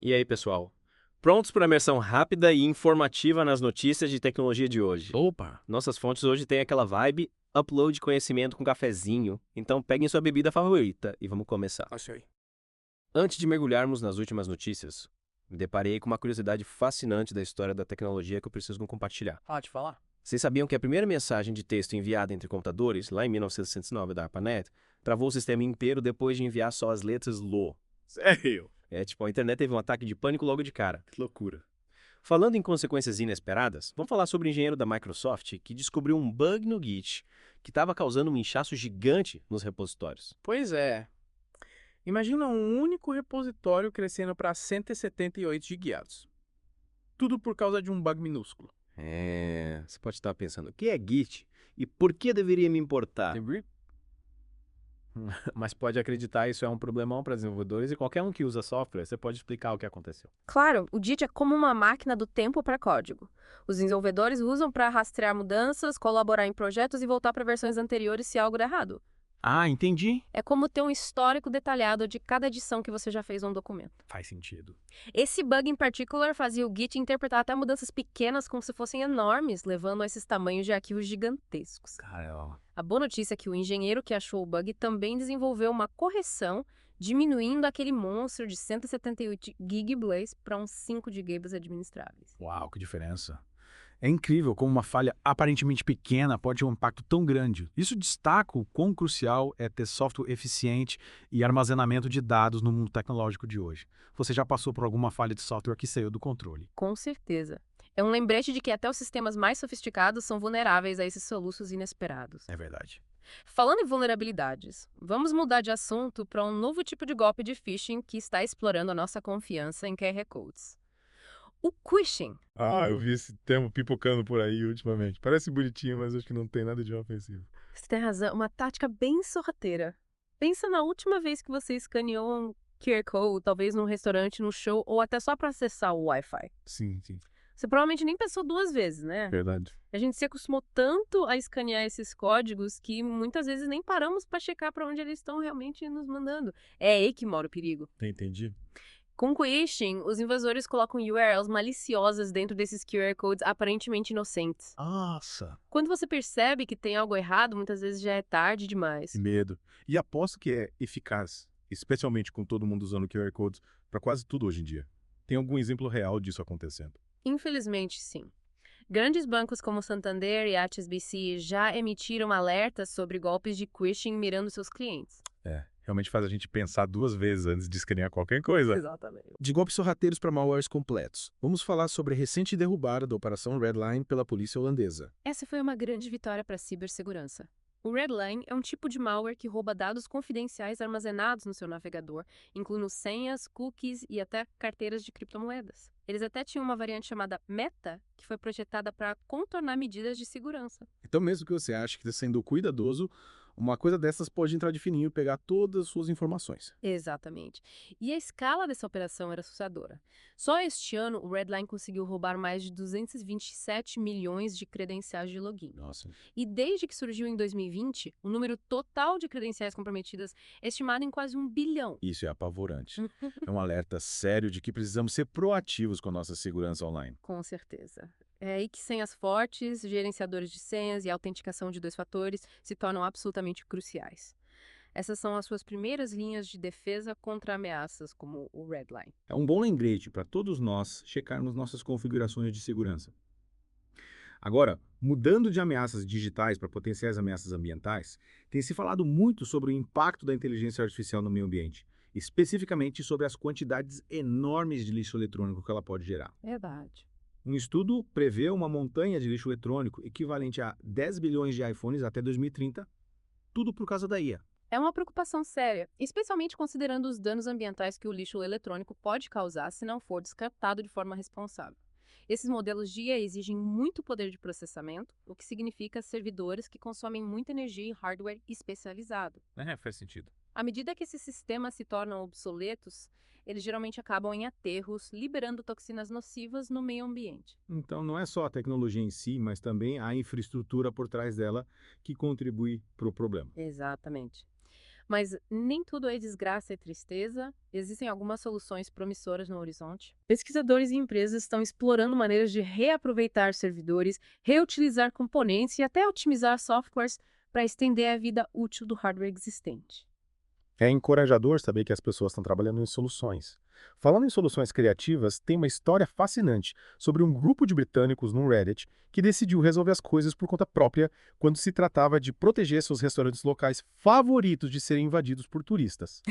E aí, pessoal? Prontos para a imersão rápida e informativa nas notícias de tecnologia de hoje? Opa! Nossas fontes hoje têm aquela vibe upload de conhecimento com cafezinho, então peguem sua bebida favorita e vamos começar. Achei. Antes de mergulharmos nas últimas notícias, me deparei com uma curiosidade fascinante da história da tecnologia que eu preciso compartilhar. Te falar? Vocês sabiam que a primeira mensagem de texto enviada entre computadores, lá em 1909 da ARPANET, travou o sistema inteiro depois de enviar só as letras LO? Sério? A internet teve um ataque de pânico logo de cara. Que loucura. Falando em consequências inesperadas, vamos falar sobre o engenheiro da Microsoft que descobriu um bug no Git que estava causando um inchaço gigante nos repositórios. Pois é. Imagina um único repositório crescendo para 178 gigados. Tudo por causa de um bug minúsculo. Você pode estar pensando, o que é Git e por que deveria me importar? Entendeu? Mas pode acreditar, isso é um problemão para desenvolvedores e qualquer um que usa software, você pode explicar o que aconteceu. Claro, o Git é como uma máquina do tempo para código. Os desenvolvedores usam para rastrear mudanças, colaborar em projetos e voltar para versões anteriores se algo der errado. Ah, entendi. É como ter um histórico detalhado de cada edição que você já fez num documento. Faz sentido. Esse bug em particular fazia o Git interpretar até mudanças pequenas como se fossem enormes, levando a esses tamanhos de arquivos gigantescos. Caramba. A boa notícia é que o engenheiro que achou o bug também desenvolveu uma correção, diminuindo aquele monstro de 178 GB para uns 5 GB administráveis. Uau, que diferença. É incrível como uma falha aparentemente pequena pode ter um impacto tão grande. Isso destaca o quão crucial é ter software eficiente e armazenamento de dados no mundo tecnológico de hoje. Você já passou por alguma falha de software que saiu do controle? Com certeza. É um lembrete de que até os sistemas mais sofisticados são vulneráveis a esses soluços inesperados. É verdade. Falando em vulnerabilidades, vamos mudar de assunto para um novo tipo de golpe de phishing que está explorando a nossa confiança em QR Codes. O phishing. Eu vi esse termo pipocando por aí ultimamente. Parece bonitinho, mas acho que não tem nada de ofensivo. Você tem razão, uma tática bem sorrateira. Pensa na última vez que você escaneou um QR Code, talvez num restaurante, num show, ou até só para acessar o Wi-Fi. Sim, sim, Você provavelmente nem pensou duas vezes, né? verdade. A gente se acostumou tanto a escanear esses códigos que muitas vezes nem paramos para checar para onde eles estão realmente nos mandando. É aí que mora o perigo. Entendi. Com phishing, os invasores colocam URLs maliciosas dentro desses QR Codes aparentemente inocentes. Nossa, Quando você percebe que tem algo errado, muitas vezes já é tarde demais. Que medo. E aposto que é eficaz, especialmente com todo mundo usando QR Codes para quase tudo hoje em dia. Tem algum exemplo real disso acontecendo? Infelizmente, sim. Grandes bancos como Santander e HSBC já emitiram alertas sobre golpes de phishing mirando seus clientes. Realmente faz a gente pensar duas vezes antes de escanear qualquer coisa. Exatamente. De golpes sorrateiros para malwares completos, vamos falar sobre a recente derrubada da Operação Redline pela polícia holandesa. Essa foi uma grande vitória para a cibersegurança. O Redline é um tipo de malware que rouba dados confidenciais armazenados no seu navegador, incluindo senhas, cookies e até carteiras de criptomoedas. Eles até tinham uma variante chamada Meta, que foi projetada para contornar medidas de segurança. Então, mesmo que você ache que está sendo cuidadoso, uma coisa dessas pode entrar de fininho e pegar todas as suas informações. Exatamente. E a escala dessa operação era assustadora. Só este ano, o Redline conseguiu roubar mais de 227 milhões de credenciais de login. Nossa. E desde que surgiu em 2020, o número total de credenciais comprometidas é estimado em quase 1 bilhão. isso é apavorante. É um alerta sério de que precisamos ser proativos com a nossa segurança online. Com certeza. É aí que senhas fortes, gerenciadores de senhas e autenticação de dois fatores se tornam absolutamente cruciais. Essas são as suas primeiras linhas de defesa contra ameaças como o Redline. É um bom lembrete para todos nós checarmos nossas configurações de segurança. Agora, mudando de ameaças digitais para potenciais ameaças ambientais, tem se falado muito sobre o impacto da inteligência artificial no meio ambiente, especificamente sobre as quantidades enormes de lixo eletrônico que ela pode gerar. Verdade. Um estudo prevê uma montanha de lixo eletrônico equivalente a 10 bilhões de iPhones até 2030, tudo por causa da IA. É uma preocupação séria, especialmente considerando os danos ambientais que o lixo eletrônico pode causar se não for descartado de forma responsável. Esses modelos de IA exigem muito poder de processamento, o que significa servidores que consomem muita energia e hardware especializado. Faz sentido. À medida que esses sistemas se tornam obsoletos, eles geralmente acabam em aterros, liberando toxinas nocivas no meio ambiente. Então, não é só a tecnologia em si, mas também a infraestrutura por trás dela que contribui para o problema. Exatamente. Mas nem tudo é desgraça e tristeza. Existem algumas soluções promissoras no horizonte. Pesquisadores e empresas estão explorando maneiras de reaproveitar servidores, reutilizar componentes e até otimizar softwares para estender a vida útil do hardware existente. É encorajador saber que as pessoas estão trabalhando em soluções. Falando em soluções criativas, tem uma história fascinante sobre um grupo de britânicos no Reddit que decidiu resolver as coisas por conta própria quando se tratava de proteger seus restaurantes locais favoritos de serem invadidos por turistas.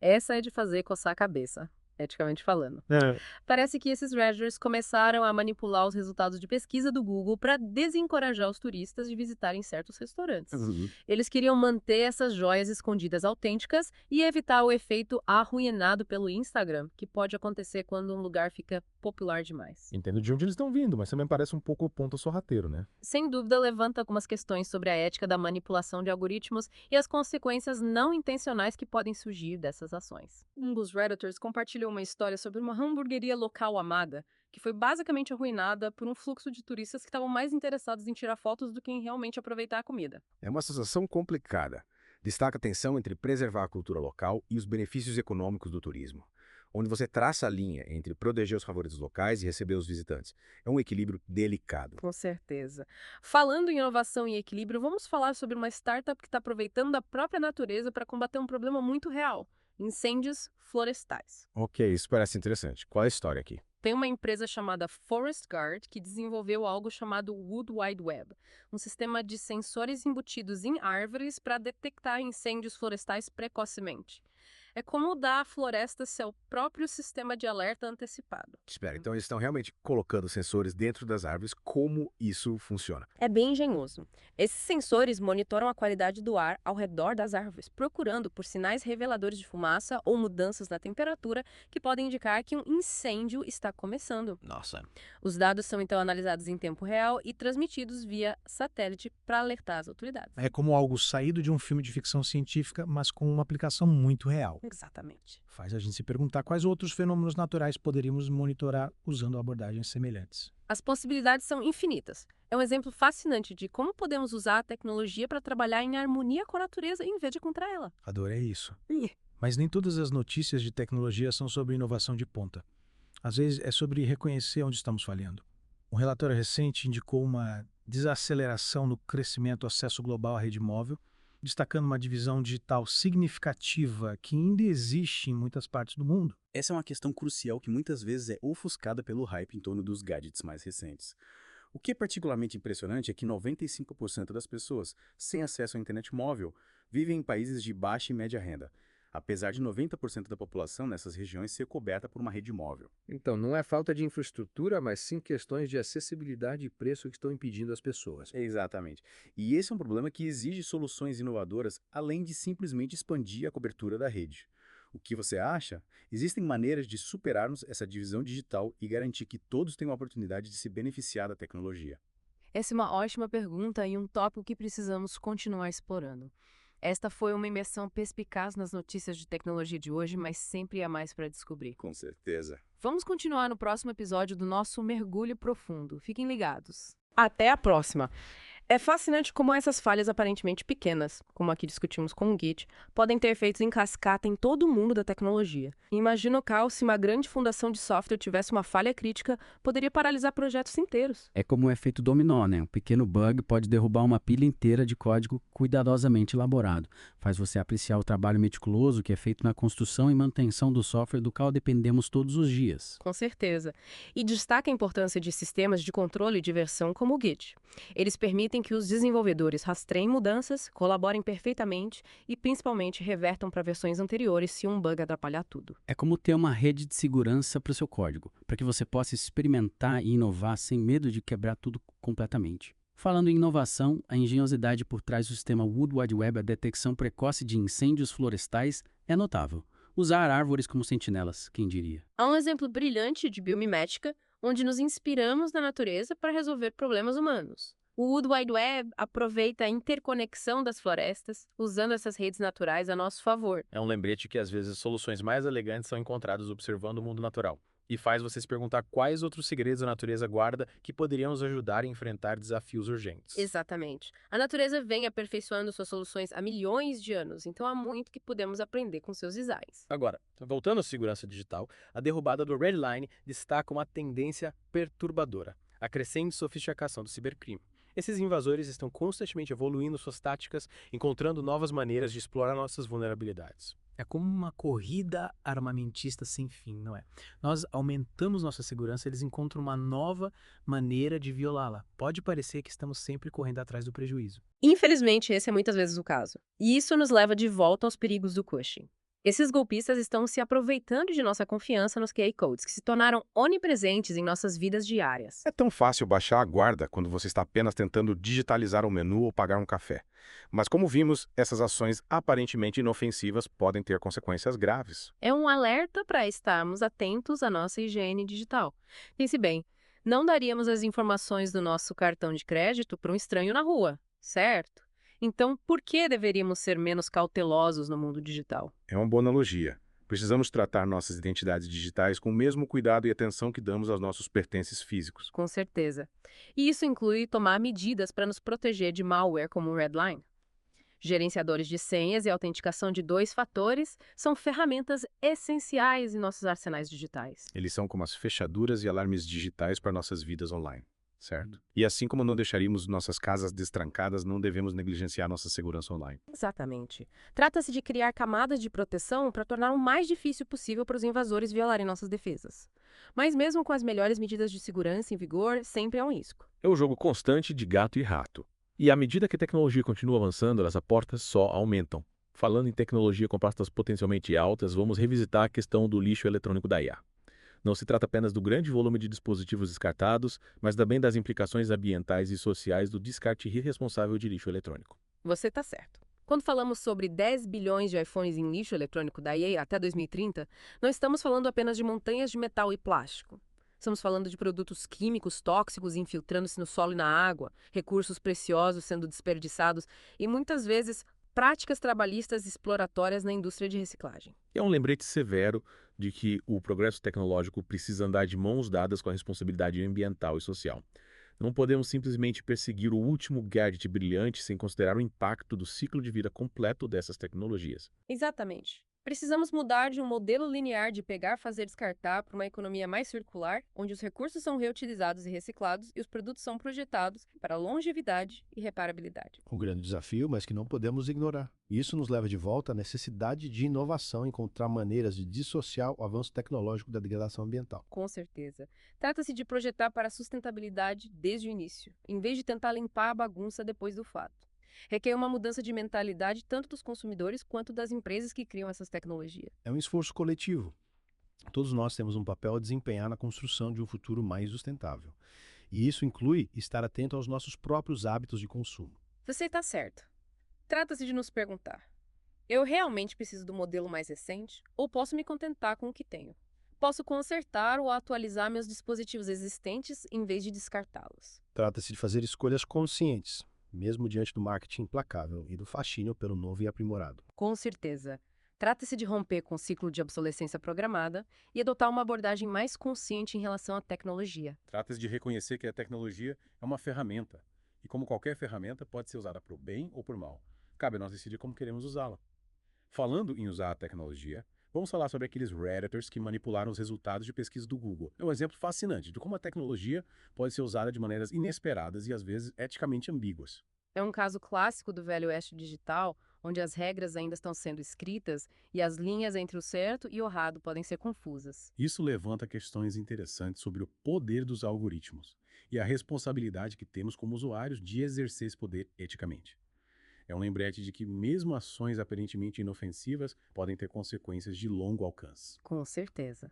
Essa é de fazer coçar a cabeça, eticamente falando. É. Parece que esses Redditors começaram a manipular os resultados de pesquisa do Google para desencorajar os turistas de visitarem certos restaurantes. Eles queriam manter essas joias escondidas autênticas e evitar o efeito arruinado pelo Instagram, que pode acontecer quando um lugar fica popular demais. Entendo de onde eles estão vindo, mas também parece um pouco ponta sorrateiro, né? Sem dúvida, levanta algumas questões sobre a ética da manipulação de algoritmos e as consequências não intencionais que podem surgir dessas ações. Um dos Redditors compartilhou uma história sobre uma hamburgueria local amada, que foi basicamente arruinada por um fluxo de turistas que estavam mais interessados em tirar fotos do que em realmente aproveitar a comida. É uma situação complicada. Destaca a tensão entre preservar a cultura local e os benefícios econômicos do turismo, onde você traça a linha entre proteger os favoritos locais e receber os visitantes. É um equilíbrio delicado. Com certeza. Falando em inovação e equilíbrio, vamos falar sobre uma startup que está aproveitando da própria natureza para combater um problema muito real: incêndios florestais. Ok, isso parece interessante. Qual é a história aqui? Tem uma empresa chamada Forest Guard que desenvolveu algo chamado Wood Wide Web, um sistema de sensores embutidos em árvores para detectar incêndios florestais precocemente. É como dar à floresta seu próprio sistema de alerta antecipado. Espera, então eles estão realmente colocando sensores dentro das árvores. Como isso funciona? É bem engenhoso. Esses sensores monitoram a qualidade do ar ao redor das árvores, procurando por sinais reveladores de fumaça ou mudanças na temperatura que podem indicar que um incêndio está começando. Nossa. Os dados são então analisados em tempo real e transmitidos via satélite para alertar as autoridades. É como algo saído de um filme de ficção científica, mas com uma aplicação muito real. Exatamente. Faz a gente se perguntar quais outros fenômenos naturais poderíamos monitorar usando abordagens semelhantes. As possibilidades são infinitas. É um exemplo fascinante de como podemos usar a tecnologia para trabalhar em harmonia com a natureza em vez de contra ela. Adorei isso. Mas nem todas as notícias de tecnologia são sobre inovação de ponta. Às vezes é sobre reconhecer onde estamos falhando. Um relatório recente indicou uma desaceleração no crescimento do acesso global à rede móvel, destacando uma divisão digital significativa que ainda existe em muitas partes do mundo. Essa é uma questão crucial que muitas vezes é ofuscada pelo hype em torno dos gadgets mais recentes. O que é particularmente impressionante é que 95% das pessoas sem acesso à internet móvel vivem em países de baixa e média renda, apesar de 90% da população nessas regiões ser coberta por uma rede móvel. Então, não é falta de infraestrutura, mas sim questões de acessibilidade e preço que estão impedindo as pessoas. Exatamente. E esse é um problema que exige soluções inovadoras, além de simplesmente expandir a cobertura da rede. O que você acha? Existem maneiras de superarmos essa divisão digital e garantir que todos tenham a oportunidade de se beneficiar da tecnologia. Essa é uma ótima pergunta e um tópico que precisamos continuar explorando. Esta foi uma imersão perspicaz nas notícias de tecnologia de hoje, mas sempre há mais para descobrir. Com certeza. Vamos continuar no próximo episódio do nosso Mergulho Profundo. Fiquem ligados. Até a próxima! É fascinante como essas falhas aparentemente pequenas, como aqui discutimos com o Git, podem ter efeitos em cascata em todo o mundo da tecnologia. Imagina o caos se uma grande fundação de software tivesse uma falha crítica, poderia paralisar projetos inteiros. É como o efeito dominó, né? Um pequeno bug pode derrubar uma pilha inteira de código cuidadosamente elaborado. Faz você apreciar o trabalho meticuloso que é feito na construção e manutenção do software do qual dependemos todos os dias. Com certeza. E destaca a importância de sistemas de controle de versão como o Git. Eles permitem que os desenvolvedores rastreiem mudanças, colaborem perfeitamente e, principalmente, revertam para versões anteriores se um bug atrapalhar tudo. É como ter uma rede de segurança para o seu código, para que você possa experimentar e inovar sem medo de quebrar tudo completamente. Falando em inovação, a engenhosidade por trás do sistema Wood Wide Web, a detecção precoce de incêndios florestais, é notável. Usar árvores como sentinelas, quem diria? Há um exemplo brilhante de biomimética, onde nos inspiramos na natureza para resolver problemas humanos. O Wood Wide Web aproveita a interconexão das florestas, usando essas redes naturais a nosso favor. É um lembrete que às vezes soluções mais elegantes são encontradas observando o mundo natural. E faz você se perguntar quais outros segredos a natureza guarda que poderiam nos ajudar a enfrentar desafios urgentes. Exatamente. A natureza vem aperfeiçoando suas soluções há milhões de anos, então há muito que podemos aprender com seus designs. Agora, voltando à segurança digital, a derrubada do Redline destaca uma tendência perturbadora, a crescente sofisticação do cibercrime. Esses invasores estão constantemente evoluindo suas táticas, encontrando novas maneiras de explorar nossas vulnerabilidades. É como uma corrida armamentista sem fim, não é? Nós aumentamos nossa segurança, eles encontram uma nova maneira de violá-la. Pode parecer que estamos sempre correndo atrás do prejuízo. Infelizmente, esse é muitas vezes o caso. E isso nos leva de volta aos perigos do Cushing. Esses golpistas estão se aproveitando de nossa confiança nos QR Codes, que se tornaram onipresentes em nossas vidas diárias. É tão fácil baixar a guarda quando você está apenas tentando digitalizar um menu ou pagar um café. Mas como vimos, essas ações aparentemente inofensivas podem ter consequências graves. É um alerta para estarmos atentos à nossa higiene digital. Pense bem, não daríamos as informações do nosso cartão de crédito para um estranho na rua, certo? Então, por que deveríamos ser menos cautelosos no mundo digital? É uma boa analogia. Precisamos tratar nossas identidades digitais com o mesmo cuidado e atenção que damos aos nossos pertences físicos. Com certeza. E isso inclui tomar medidas para nos proteger de malware como o Redline. Gerenciadores de senhas e autenticação de 2 fatores são ferramentas essenciais em nossos arsenais digitais. Eles são como as fechaduras e alarmes digitais para nossas vidas online. Certo? E assim como não deixaríamos nossas casas destrancadas, não devemos negligenciar nossa segurança online. Exatamente. Trata-se de criar camadas de proteção para tornar o mais difícil possível para os invasores violarem nossas defesas. Mas mesmo com as melhores medidas de segurança em vigor, sempre há um risco. É o jogo constante de gato e rato. E à medida que a tecnologia continua avançando, as apostas só aumentam. Falando em tecnologia com apostas potencialmente altas, vamos revisitar a questão do lixo eletrônico da IA. Não se trata apenas do grande volume de dispositivos descartados, mas também das implicações ambientais e sociais do descarte irresponsável de lixo eletrônico. Você está certo. Quando falamos sobre 10 bilhões de iPhones em lixo eletrônico da EA até 2030, não estamos falando apenas de montanhas de metal e plástico. Estamos falando de produtos químicos tóxicos infiltrando-se no solo e na água, recursos preciosos sendo desperdiçados e, muitas vezes, práticas trabalhistas exploratórias na indústria de reciclagem. É um lembrete severo de que o progresso tecnológico precisa andar de mãos dadas com a responsabilidade ambiental e social. Não podemos simplesmente perseguir o último gadget brilhante sem considerar o impacto do ciclo de vida completo dessas tecnologias. Exatamente. Precisamos mudar de um modelo linear de pegar, fazer, descartar para uma economia mais circular, onde os recursos são reutilizados e reciclados e os produtos são projetados para longevidade e reparabilidade. Um grande desafio, mas que não podemos ignorar. Isso nos leva de volta à necessidade de inovação, encontrar maneiras de dissociar o avanço tecnológico da degradação ambiental. Com certeza. Trata-se de projetar para a sustentabilidade desde o início, em vez de tentar limpar a bagunça depois do fato. Requer uma mudança de mentalidade tanto dos consumidores quanto das empresas que criam essas tecnologias. É um esforço coletivo. Todos nós temos um papel a desempenhar na construção de um futuro mais sustentável. E isso inclui estar atento aos nossos próprios hábitos de consumo. Você está certo. Trata-se de nos perguntar: eu realmente preciso do modelo mais recente ou posso me contentar com o que tenho? Posso consertar ou atualizar meus dispositivos existentes em vez de descartá-los? Trata-se de fazer escolhas conscientes, mesmo diante do marketing implacável e do fascínio pelo novo e aprimorado. Com certeza. Trata-se de romper com o ciclo de obsolescência programada e adotar uma abordagem mais consciente em relação à tecnologia. Trata-se de reconhecer que a tecnologia é uma ferramenta e, como qualquer ferramenta, pode ser usada para o bem ou por mal. Cabe a nós decidir como queremos usá-la. Falando em usar a tecnologia, vamos falar sobre aqueles Redditors que manipularam os resultados de pesquisa do Google. É um exemplo fascinante de como a tecnologia pode ser usada de maneiras inesperadas e, às vezes, eticamente ambíguas. É um caso clássico do velho oeste digital, onde as regras ainda estão sendo escritas e as linhas entre o certo e o errado podem ser confusas. Isso levanta questões interessantes sobre o poder dos algoritmos e a responsabilidade que temos como usuários de exercer esse poder eticamente. É um lembrete de que mesmo ações aparentemente inofensivas podem ter consequências de longo alcance. Com certeza.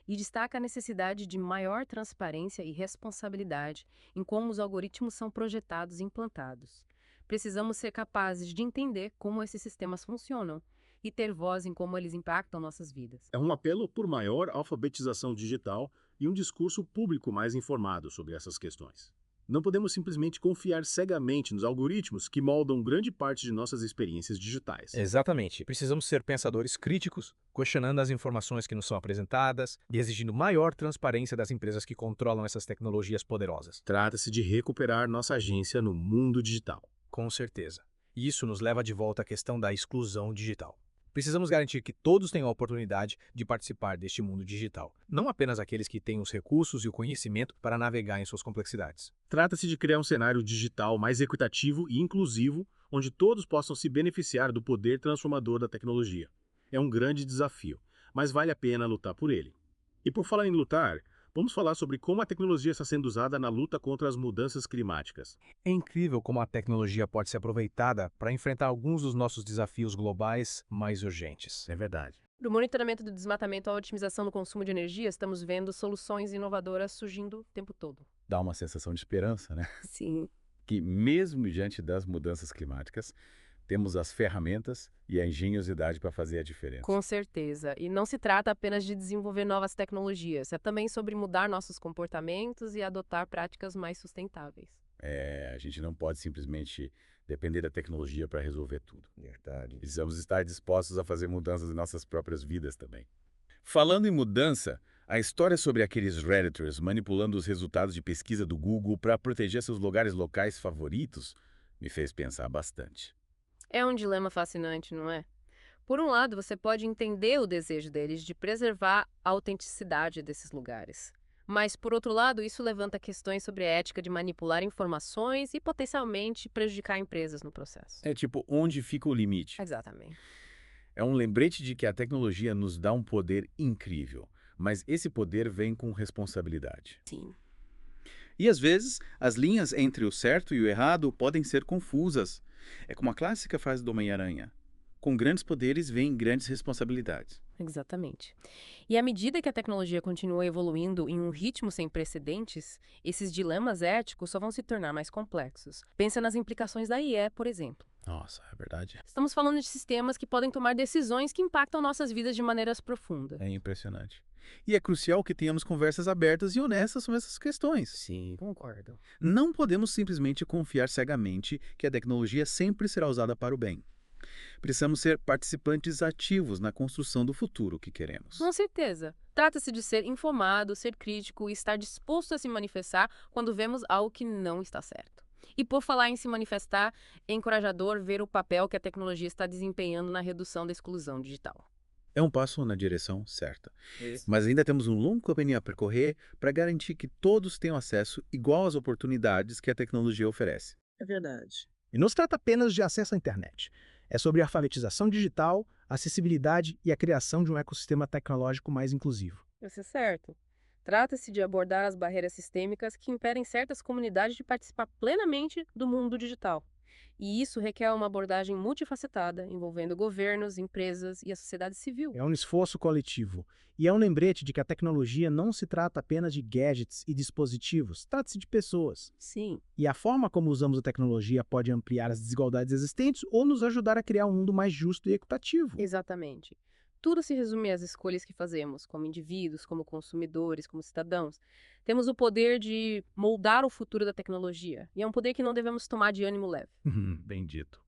E destaca a necessidade de maior transparência e responsabilidade em como os algoritmos são projetados e implantados. Precisamos ser capazes de entender como esses sistemas funcionam e ter voz em como eles impactam nossas vidas. É um apelo por maior alfabetização digital e um discurso público mais informado sobre essas questões. Não podemos simplesmente confiar cegamente nos algoritmos que moldam grande parte de nossas experiências digitais. Exatamente. Precisamos ser pensadores críticos, questionando as informações que nos são apresentadas e exigindo maior transparência das empresas que controlam essas tecnologias poderosas. Trata-se de recuperar nossa agência no mundo digital. Com certeza. E isso nos leva de volta à questão da exclusão digital. Precisamos garantir que todos tenham a oportunidade de participar deste mundo digital, não apenas aqueles que têm os recursos e o conhecimento para navegar em suas complexidades. Trata-se de criar um cenário digital mais equitativo e inclusivo, onde todos possam se beneficiar do poder transformador da tecnologia. É um grande desafio, mas vale a pena lutar por ele. E por falar em lutar, vamos falar sobre como a tecnologia está sendo usada na luta contra as mudanças climáticas. É incrível como a tecnologia pode ser aproveitada para enfrentar alguns dos nossos desafios globais mais urgentes. É verdade. Do monitoramento do desmatamento à otimização do consumo de energia, estamos vendo soluções inovadoras surgindo o tempo todo. Dá uma sensação de esperança, né? Sim. Que mesmo diante das mudanças climáticas, temos as ferramentas e a engenhosidade para fazer a diferença. Com certeza. E não se trata apenas de desenvolver novas tecnologias, é também sobre mudar nossos comportamentos e adotar práticas mais sustentáveis. A gente não pode simplesmente depender da tecnologia para resolver tudo. Verdade. Precisamos estar dispostos a fazer mudanças em nossas próprias vidas também. Falando em mudança, a história sobre aqueles Redditors manipulando os resultados de pesquisa do Google para proteger seus lugares locais favoritos me fez pensar bastante. É um dilema fascinante, não é? Por um lado, você pode entender o desejo deles de preservar a autenticidade desses lugares. Mas, por outro lado, isso levanta questões sobre a ética de manipular informações e potencialmente prejudicar empresas no processo. É tipo, onde fica o limite? Exatamente. É um lembrete de que a tecnologia nos dá um poder incrível, mas esse poder vem com responsabilidade. Sim. E às vezes, as linhas entre o certo e o errado podem ser confusas. É como a clássica frase do Homem-Aranha: com grandes poderes vêm grandes responsabilidades. Exatamente. E à medida que a tecnologia continua evoluindo em um ritmo sem precedentes, esses dilemas éticos só vão se tornar mais complexos. Pensa nas implicações da IA, por exemplo. Nossa, é verdade. Estamos falando de sistemas que podem tomar decisões que impactam nossas vidas de maneiras profundas. É impressionante. E é crucial que tenhamos conversas abertas e honestas sobre essas questões. Sim, concordo. Não podemos simplesmente confiar cegamente que a tecnologia sempre será usada para o bem. Precisamos ser participantes ativos na construção do futuro que queremos. Com certeza. Trata-se de ser informado, ser crítico e estar disposto a se manifestar quando vemos algo que não está certo. E por falar em se manifestar, é encorajador ver o papel que a tecnologia está desempenhando na redução da exclusão digital. É um passo na direção certa. Mas ainda temos um longo caminho a percorrer para garantir que todos tenham acesso igual às oportunidades que a tecnologia oferece. É verdade. E não se trata apenas de acesso à internet. É sobre alfabetização digital, acessibilidade e a criação de um ecossistema tecnológico mais inclusivo. Isso é certo. Trata-se de abordar as barreiras sistêmicas que impedem certas comunidades de participar plenamente do mundo digital. E isso requer uma abordagem multifacetada, envolvendo governos, empresas e a sociedade civil. É um esforço coletivo. E é um lembrete de que a tecnologia não se trata apenas de gadgets e dispositivos, trata-se de pessoas. Sim. E a forma como usamos a tecnologia pode ampliar as desigualdades existentes ou nos ajudar a criar um mundo mais justo e equitativo. Exatamente. Tudo se resume às escolhas que fazemos, como indivíduos, como consumidores, como cidadãos. Temos o poder de moldar o futuro da tecnologia, e é um poder que não devemos tomar de ânimo leve. Bem dito.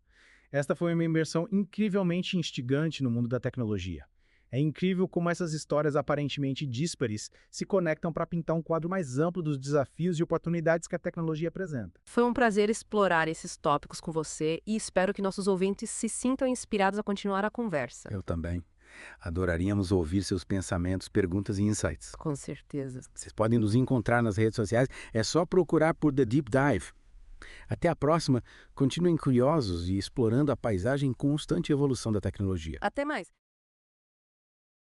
Esta foi uma imersão incrivelmente instigante no mundo da tecnologia. É incrível como essas histórias aparentemente díspares se conectam para pintar um quadro mais amplo dos desafios e oportunidades que a tecnologia apresenta. Foi um prazer explorar esses tópicos com você e espero que nossos ouvintes se sintam inspirados a continuar a conversa. Eu também. Adoraríamos ouvir seus pensamentos, perguntas e insights. Com certeza. Vocês podem nos encontrar nas redes sociais, é só procurar por The Deep Dive. Até a próxima, continuem curiosos e explorando a paisagem em constante evolução da tecnologia. Até mais!